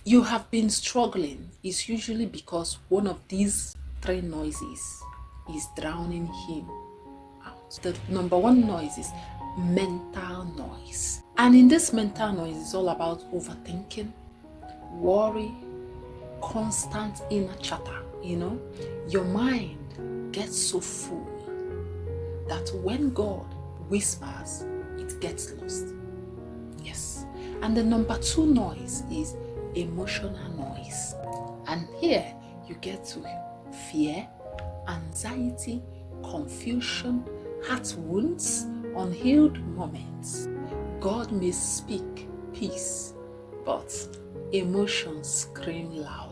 you have been struggling, is usually because one of these three noises is drowning him out. The number one noise is mental noise. And in this mental noise, it's all about overthinking, worry, constant inner chatter. Your mind gets so full that when God whispers, it gets lost. Yes. And the number two noise is emotional noise. And here you get to fear, anxiety, confusion, heart wounds, unhealed moments. God may speak peace, but emotions scream loud.